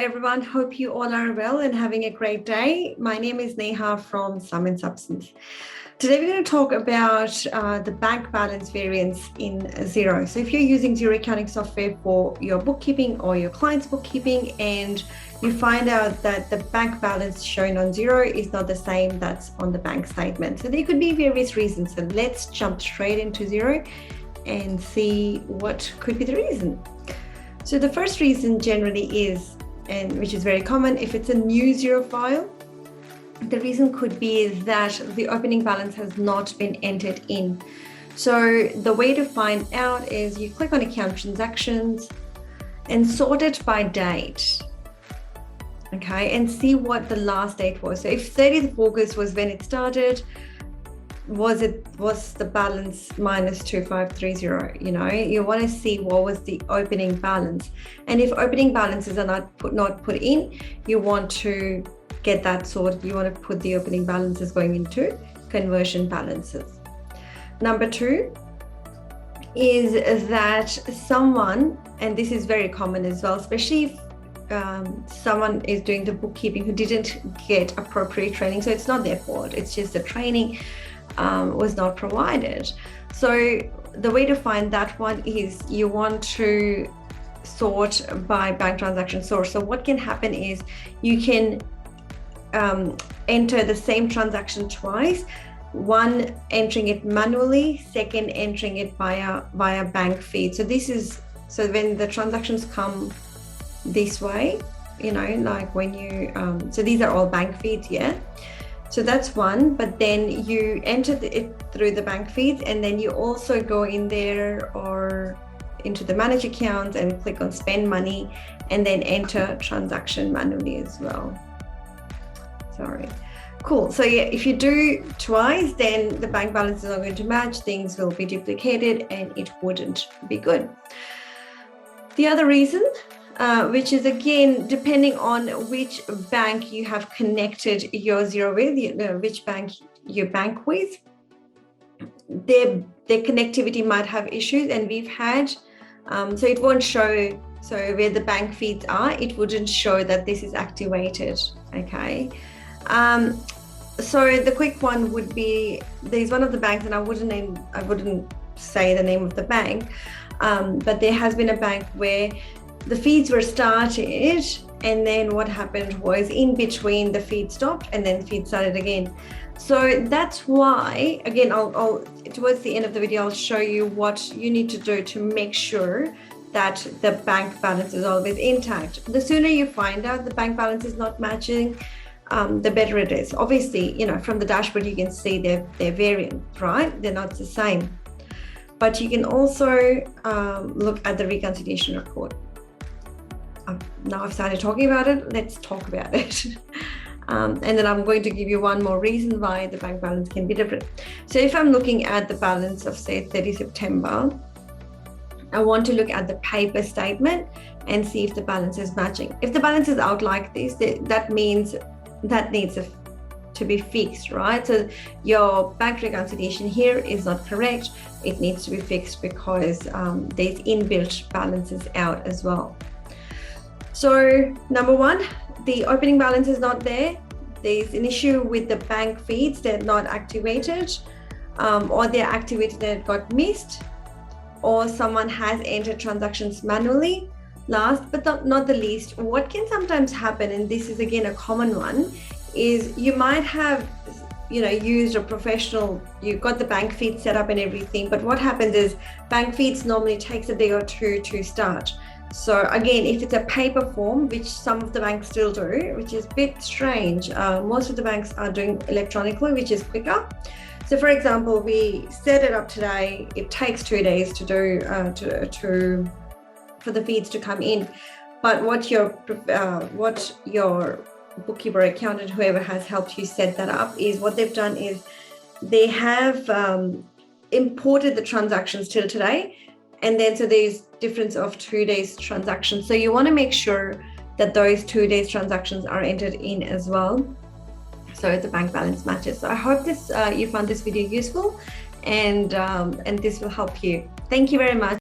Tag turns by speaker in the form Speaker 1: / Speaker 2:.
Speaker 1: everyone. Hope you all are well and having a great day. My name is Neha from Sum and Substance. Today we're going to talk about the bank balance variance in Xero. So if you're using Xero accounting software for your bookkeeping or your client's bookkeeping and you find out that the bank balance shown on Xero is not the same that's on the bank statement. So there could be various reasons. So let's jump straight into Xero and see what could be the reason. So the first reason generally is, and which is very common, if it's a new Xero file, the reason could be that the opening balance has not been entered in. So the way to find out is you click on account transactions and sort it by date. Okay, and see what the last date was. So if 30th of August was when it started, was the balance minus 2530? You know, you want to see what was the opening balance, and if opening balances are not put in, you want to get that sorted. You want to put the opening balances going into conversion balances. Number two is that someone, and this is very common as well, especially if someone is doing the bookkeeping who didn't get appropriate training. So it's not their fault, it's just the training was not provided. So the way to find that one is you want to sort by bank transaction source. So what can happen is you can enter the same transaction twice, one entering it manually, second entering it via bank feed. So this is, so when the transactions come this way, you know, like when you so these are all bank feeds, yeah. So that's one, but then you enter it through the bank feeds, and then you also go in there or into the manage account and click on spend money, and then enter transaction manually as well. Sorry. Cool. So yeah, if you do twice, then the bank balance is not going to match, things will be duplicated and it wouldn't be good. The other reason, which is again depending on which bank you have connected your Xero with, which bank you bank with, their connectivity might have issues, and we've had so it won't show. So where the bank feeds are, it wouldn't show that this is activated. Okay. So the quick one would be, there's one of the banks, and I wouldn't say the name of the bank, but there has been a bank where the feeds were started, and then what happened was in between the feed stopped and then feed started again. So that's why, again, I'll towards the end of the video, I'll show you what you need to do to make sure that the bank balance is always intact. The sooner you find out the bank balance is not matching, the better it is. Obviously, you know, from the dashboard, you can see they're variant, right? They're not the same. But you can also look at the reconciliation report. Now I've started talking about it, let's talk about it. And then I'm going to give you one more reason why the bank balance can be different. So if I'm looking at the balance of, say, 30 September, I want to look at the paper statement and see if the balance is matching. If the balance is out like this, that means that needs to be fixed, right? So your bank reconciliation here is not correct. It needs to be fixed because there's inbuilt balances out as well. So number one, the opening balance is not there. There's an issue with the bank feeds, they're not activated, or they're activated and it got missed, or someone has entered transactions manually. Last but not the least, what can sometimes happen, and this is again a common one, is you might have, you know, used a professional, you've got the bank feed set up and everything, but what happens is bank feeds normally takes a day or two to start. So again, if it's a paper form, which some of the banks still do, which is a bit strange, most of the banks are doing electronically, which is quicker. So for example, we set it up today, it takes 2 days to do for the feeds to come in. But what your bookkeeper, accountant, whoever has helped you set that up, is what they've done is they have imported the transactions till today, and then so there's difference of 2 days transactions. So you want to make sure that those 2 days transactions are entered in as well, so the bank balance matches. So I hope this you found this video useful, and this will help you. Thank you very much.